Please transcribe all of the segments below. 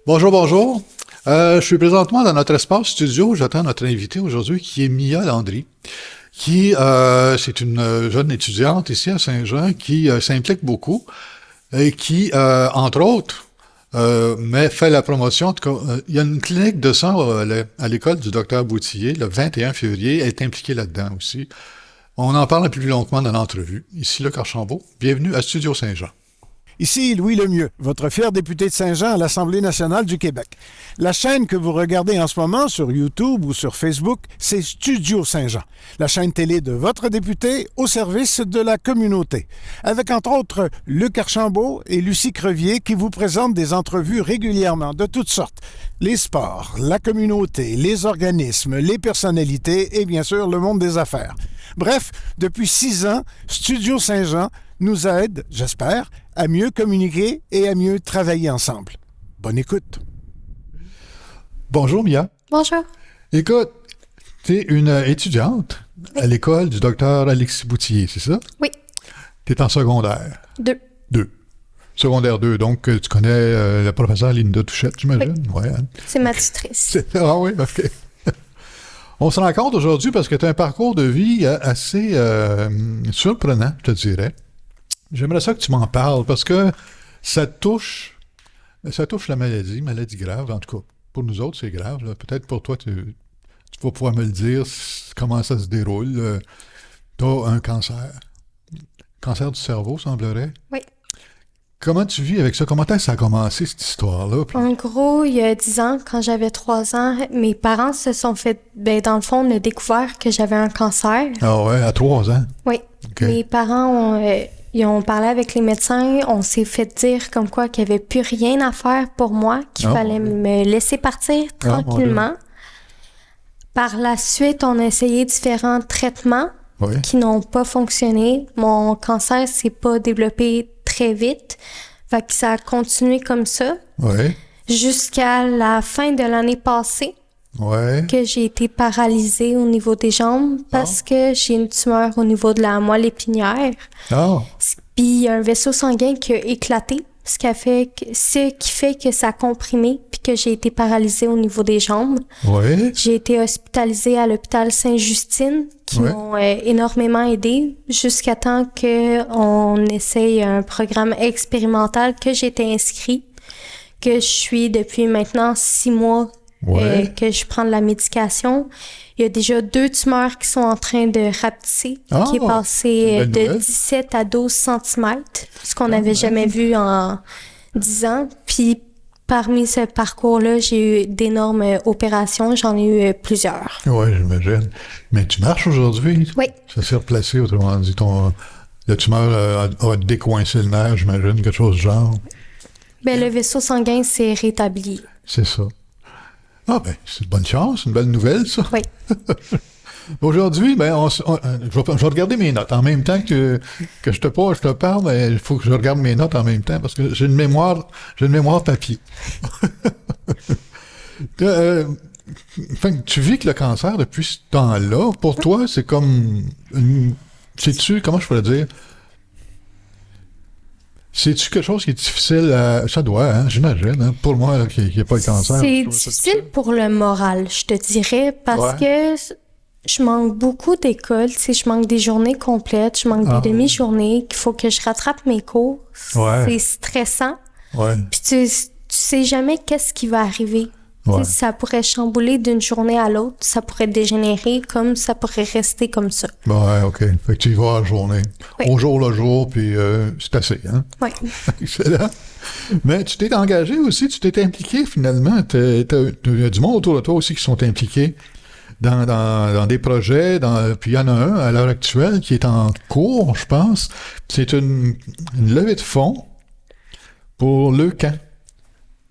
Bonjour, bonjour. Je suis présentement dans notre espace studio. J'attends notre invité aujourd'hui qui est Mia Landry, qui c'est une jeune étudiante ici à Saint-Jean qui s'implique beaucoup et qui, entre autres, fait la promotion. En tout cas, il y a une clinique de sang à l'école du docteur Boutillier le 21 février. Elle est impliquée là-dedans aussi. On en parle un peu plus longuement dans l'entrevue. Ici, Luc Archambault. Bienvenue à Studio Saint-Jean. Ici Louis Lemieux, votre fier député de Saint-Jean à l'Assemblée nationale du Québec. La chaîne que vous regardez en ce moment sur YouTube ou sur Facebook, c'est Studio Saint-Jean, la chaîne télé de votre député au service de la communauté. Avec entre autres Luc Archambault et Lucie Crevier qui vous présentent des entrevues régulièrement de toutes sortes. Les sports, la communauté, les organismes, les personnalités et bien sûr le monde des affaires. Bref, depuis 6 ans, Studio Saint-Jean nous aide, j'espère, à mieux communiquer et à mieux travailler ensemble. Bonne écoute. Bonjour, Mia. Bonjour. Écoute, tu es une étudiante à l'école du docteur Alexis Boutillier, c'est ça? Oui. Tu es en secondaire? 2. Secondaire 2, donc tu connais la professeure Linda Touchette, j'imagine? Oui. Ouais, hein? C'est ma tutrice. Ah oui, OK. On se rencontre aujourd'hui parce que tu as un parcours de vie assez surprenant, je te dirais. J'aimerais ça que tu m'en parles parce que ça touche la maladie grave. En tout cas, pour nous autres, c'est grave. Là. Peut-être pour toi, tu vas pouvoir me le dire, comment ça se déroule. Tu as un cancer du cerveau, semblerait. Oui. Comment tu vis avec ça? Comment est-ce que ça a commencé, cette histoire-là? En gros, il y a 10 ans, quand j'avais 3 ans, mes parents se sont fait... dans le fond, on a découvert que j'avais un cancer. Ah ouais, à 3 ans? Oui. Okay. Mes parents ils ont parlé avec les médecins. On s'est fait dire comme quoi qu'il n'y avait plus rien à faire pour moi, qu'il fallait me laisser partir tranquillement. Par la suite, on a essayé différents traitements qui n'ont pas fonctionné. Mon cancer s'est pas développé très vite. Fait que ça a continué comme ça. Jusqu'à la fin de l'année passée. Que j'ai été paralysée au niveau des jambes parce que j'ai une tumeur au niveau de la moelle épinière. Puis il y a un vaisseau sanguin qui a éclaté, ce qui fait que ça a comprimé puis que j'ai été paralysée au niveau des jambes. J'ai été hospitalisée à l'hôpital Sainte-Justine qui m'ont énormément aidée jusqu'à temps qu'on essaye un programme expérimental que j'ai été inscrite, que je suis depuis maintenant 6 mois que je prends de la médication. Il y a déjà 2 tumeurs qui sont en train de rapetisser, qui est passé de 17 à 12 cm, ce qu'on n'avait jamais vu en 10 ans. Puis parmi ce parcours-là, j'ai eu d'énormes opérations. J'en ai eu plusieurs. Oui, j'imagine. Mais tu marches aujourd'hui? Oui. Ça s'est replacé, autrement dit. La tumeur a décoincé le nerf, j'imagine, quelque chose du genre. Le vaisseau sanguin s'est rétabli. C'est ça. Ah ben, c'est une bonne chance, une belle nouvelle, ça. Oui. Aujourd'hui, je vais regarder mes notes. En même temps que je te parle, mais il faut que je regarde mes notes en même temps parce que j'ai une mémoire papier. Tu vis que le cancer depuis ce temps-là, pour toi, c'est comme comment je pourrais dire? C'est-tu quelque chose qui est difficile ça doit, hein, j'imagine, pour moi, qui n'a pas le cancer. C'est difficile pour le moral, je te dirais, parce que je manque beaucoup d'école, je manque des journées complètes, je manque des demi-journées, qu'il faut que je rattrape mes cours. C'est stressant. Puis tu sais jamais qu'est-ce qui va arriver. Ça pourrait chambouler d'une journée à l'autre, ça pourrait dégénérer comme ça pourrait rester comme ça. OK. Fait que tu y vas à la journée. Au jour le jour, puis c'est assez, hein? Oui. Excellent. Mais tu t'es engagé aussi, tu t'es impliqué finalement. Il y a du monde autour de toi aussi qui sont impliqués dans des projets. Puis il y en a un à l'heure actuelle qui est en cours, je pense. C'est une levée de fonds pour le camp.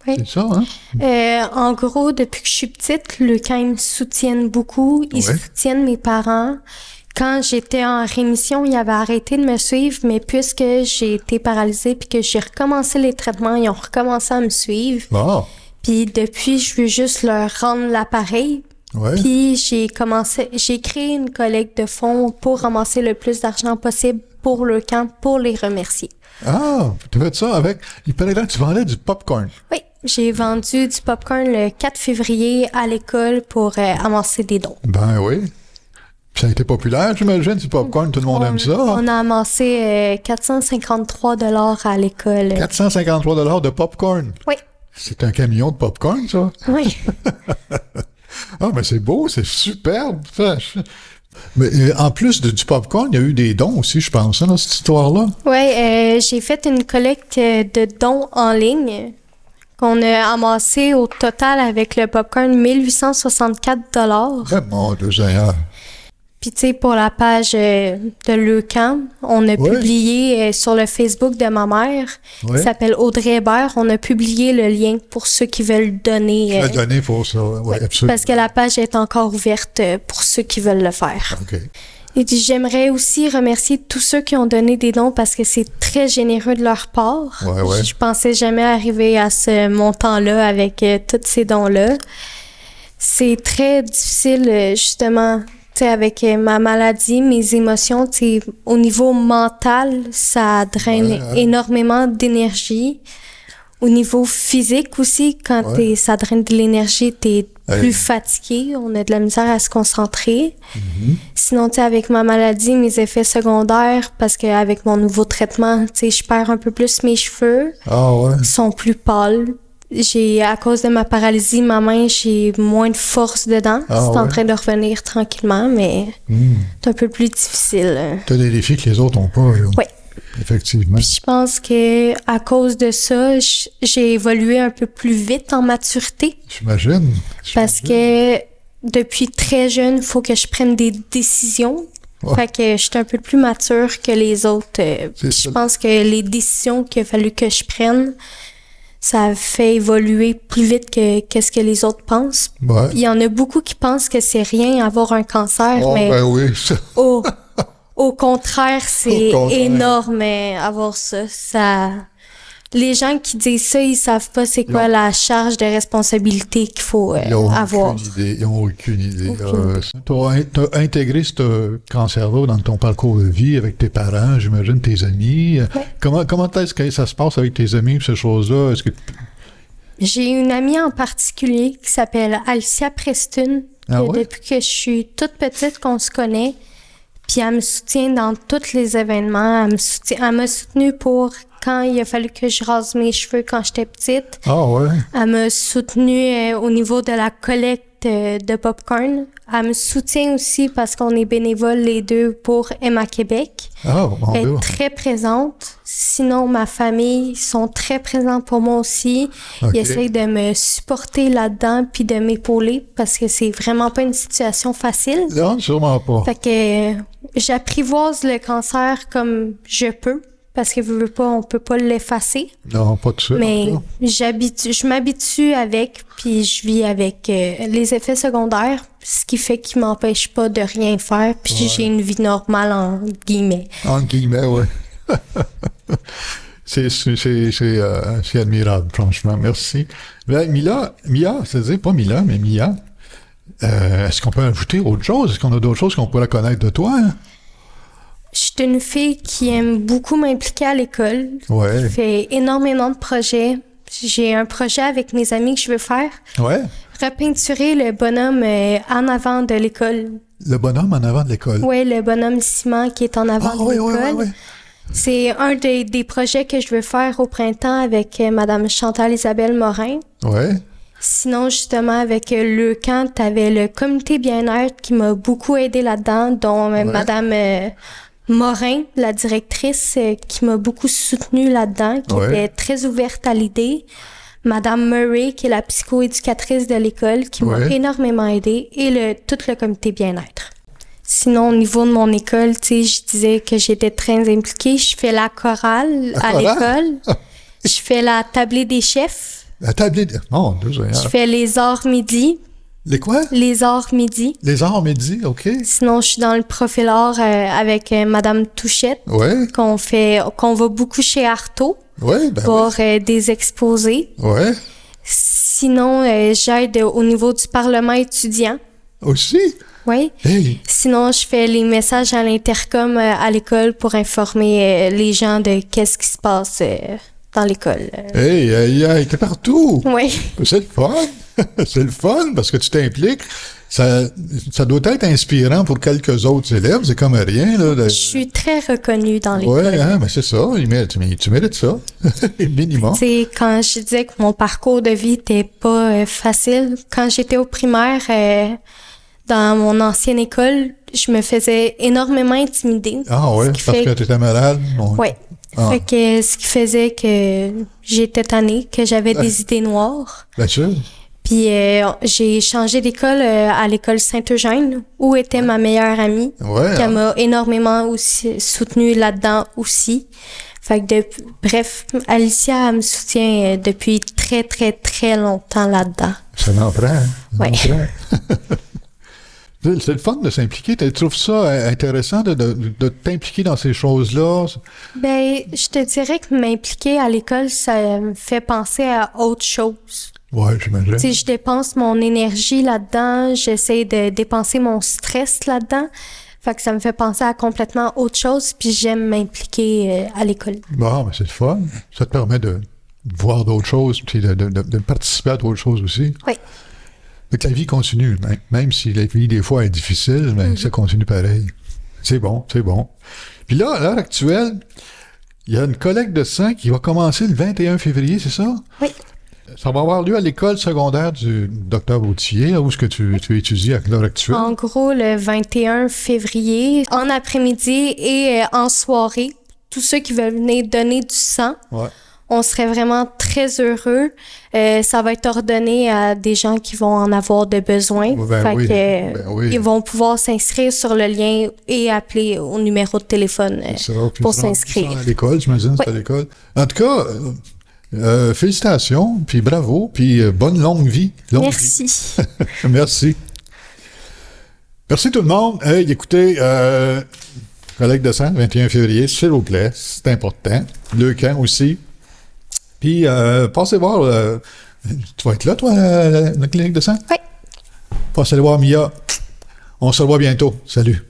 Oui. C'est ça, hein? En gros, depuis que je suis petite, le camp me soutiennent beaucoup. Ils soutiennent mes parents. Quand j'étais en rémission, ils avaient arrêté de me suivre, mais puisque j'ai été paralysée puis que j'ai recommencé les traitements, ils ont recommencé à me suivre. Puis depuis, je veux juste leur rendre l'appareil. Puis j'ai créé une collecte de fonds pour ramasser le plus d'argent possible pour le camp pour les remercier. Ah, tu as fait ça avec... Il paraît là que tu vendais du popcorn. Oui, j'ai vendu du popcorn le 4 février à l'école pour amasser des dons. Ben oui. Ça a été populaire, j'imagine, du popcorn. Tout le monde aime ça. On a amassé 453 $ à l'école. 453 $ de popcorn. Oui. C'est un camion de popcorn, ça? Oui. Ah, mais c'est beau, c'est superbe. Mais en plus du popcorn, il y a eu des dons aussi, je pense, hein, dans cette histoire-là. Oui, j'ai fait une collecte de dons en ligne qu'on a amassé au total avec le popcorn 1864 $. Mon Dieu Seigneur. Puis, tu sais, pour la page de Leucan, on a publié sur le Facebook de ma mère, qui s'appelle Audrey Hébert, on a publié le lien pour ceux qui veulent donner. Donner pour ça, oui, absolument. Parce que la page est encore ouverte pour ceux qui veulent le faire. OK. Et puis, j'aimerais aussi remercier tous ceux qui ont donné des dons parce que c'est très généreux de leur part. Ouais. Je pensais jamais arriver à ce montant-là avec tous ces dons-là. C'est très difficile, justement, tu sais, avec ma maladie, mes émotions, tu sais, au niveau mental, ça draine énormément d'énergie. Au niveau physique aussi, quand ça draine de l'énergie, t'es plus fatigué, on a de la misère à se concentrer. Sinon, tu sais, avec ma maladie, mes effets secondaires, parce qu'avec mon nouveau traitement, tu sais, je perds un peu plus mes cheveux. Ils sont plus pâles. À cause de ma paralysie, ma main, j'ai moins de force dedans. C'est en train de revenir tranquillement, mais c'est un peu plus difficile. T'as des défis que les autres n'ont pas. Oui. Effectivement. Puis je pense que à cause de ça, j'ai évolué un peu plus vite en maturité. J'imagine. Parce que depuis très jeune, il faut que je prenne des décisions. Fait que je suis un peu plus mature que les autres. Je pense que les décisions qu'il a fallu que je prenne, ça a fait évoluer plus vite que qu'est-ce que les autres pensent. Ouais. Il y en a beaucoup qui pensent que c'est rien avoir un cancer, mais ben oui. au contraire, c'est énorme avoir ça. Les gens qui disent ça, ils savent pas c'est quoi la charge de responsabilité qu'il faut avoir. Ils n'ont aucune idée. Tu as intégré ce cancer-là dans ton parcours de vie avec tes parents, j'imagine, tes amis. Ouais. Comment est-ce que ça se passe avec tes amis, ces choses-là? J'ai une amie en particulier qui s'appelle Alicia Preston. Depuis que je suis toute petite qu'on se connaît. Puis elle me soutient dans tous les événements. Elle m'a soutenue pour quand il a fallu que je rase mes cheveux quand j'étais petite. Elle m'a soutenue au niveau de la collecte de popcorn. Elle me soutient aussi parce qu'on est bénévoles les deux pour Emma Québec. Elle est très présente. Sinon, ma famille sont très présents pour moi aussi. Ils essayent de me supporter là-dedans puis de m'épauler parce que c'est vraiment pas une situation facile. Non, sûrement pas. Fait que j'apprivoise le cancer comme je peux. Parce que on peut pas l'effacer. Non, pas tout ça. Mais je m'habitue avec, puis je vis avec les effets secondaires, ce qui fait qu'ils m'empêchent pas de rien faire, puis j'ai une vie normale, en guillemets. En guillemets, oui. C'est admirable, franchement. Merci. Ben, Mia, c'est-à-dire pas Mila, mais Mia, est-ce qu'on peut ajouter autre chose? Est-ce qu'on a d'autres choses qu'on pourrait connaître de toi? Hein? Je suis une fille qui aime beaucoup m'impliquer à l'école. Ouais. Je fais énormément de projets. J'ai un projet avec mes amis que je veux faire. Ouais. Repeinturer le bonhomme en avant de l'école. Le bonhomme en avant de l'école? Oui, le bonhomme ciment qui est en avant de l'école. Oui. C'est un des projets que je veux faire au printemps avec Madame Chantal Isabelle Morin. Ouais. Sinon, justement, avec Leucan, t'avais le comité bien-être qui m'a beaucoup aidé là-dedans, dont Madame Morin, la directrice, qui m'a beaucoup soutenue là-dedans, qui était très ouverte à l'idée. Madame Murray, qui est la psychoéducatrice de l'école, qui m'a énormément aidée, et tout le comité bien-être. Sinon, au niveau de mon école, tu sais, je disais que j'étais très impliquée. Je fais la chorale à l'école. Je fais la tablée des chefs. La tablée des... Oh, Dieu, je fais les arts midi. Les quoi? Les arts midi. Les arts midi, OK. Sinon, je suis dans le profil art avec Madame Touchette. Ouais. Qu'on va beaucoup chez Artaud. Ouais, pour des exposés. Ouais. Sinon, j'aide au niveau du Parlement étudiant. Aussi? Oui. Hey! Sinon, je fais les messages à l'intercom à l'école pour informer les gens de qu'est-ce qui se passe dans l'école. Hey, t'es partout! Oui. C'est le fun! C'est le fun parce que tu t'impliques. Ça doit être inspirant pour quelques autres élèves. C'est comme rien, là. Je suis très reconnue dans l'école. Ouais, hein, ben c'est ça. Tu mérites ça. Minimum. Tu sais, quand je disais que mon parcours de vie était pas facile, quand j'étais au primaire, dans mon ancienne école, je me faisais énormément intimider. Ah ouais, parce que tu étais malade? Oui. Ah. Fait que ce qui faisait que j'étais tannée, que j'avais des idées noires. Bien sûr. Puis j'ai changé d'école à l'école Saint-Eugène, où était ma meilleure amie, Ouais, qui m'a énormément aussi soutenue là-dedans aussi. Fait que bref, Alicia elle me soutient depuis très, très, très longtemps là-dedans. Ça m'en prend. Ouais. C'est le fun de s'impliquer. Tu trouves ça intéressant de t'impliquer dans ces choses-là? Ben, je te dirais que m'impliquer à l'école, ça me fait penser à autre chose. Oui, j'imagine. Tu sais, je dépense mon énergie là-dedans, j'essaie de dépenser mon stress là-dedans. Fait que ça me fait penser à complètement autre chose, puis j'aime m'impliquer à l'école. Bon, mais c'est le fun. Ça te permet de voir d'autres choses, puis de participer à d'autres choses aussi. Oui. Fait que la vie continue, même si la vie, des fois, est difficile, mais ça continue pareil. C'est bon, c'est bon. Puis là, à l'heure actuelle, il y a une collecte de sang qui va commencer le 21 février, c'est ça? Oui. Ça va avoir lieu à l'école secondaire du Dr Bautier, où est-ce que tu étudies à l'heure actuelle? En gros, le 21 février, en après-midi et en soirée, tous ceux qui veulent venir donner du sang, on serait vraiment très heureux. Ça va être ordonné à des gens qui vont en avoir de besoin. Ils vont pouvoir s'inscrire sur le lien et appeler au numéro de téléphone pour s'inscrire. À l'école, j'imagine, c'est à l'école. En tout cas... félicitations, puis bravo, puis bonne longue vie. Merci. Merci. Merci tout le monde. Hey, écoutez, collecte de sang, 21 février, s'il vous plaît, c'est important. Le camp aussi. Puis, passez voir, tu vas être là, toi, à la clinique de sang? Oui. Passez voir Mia. On se revoit bientôt. Salut.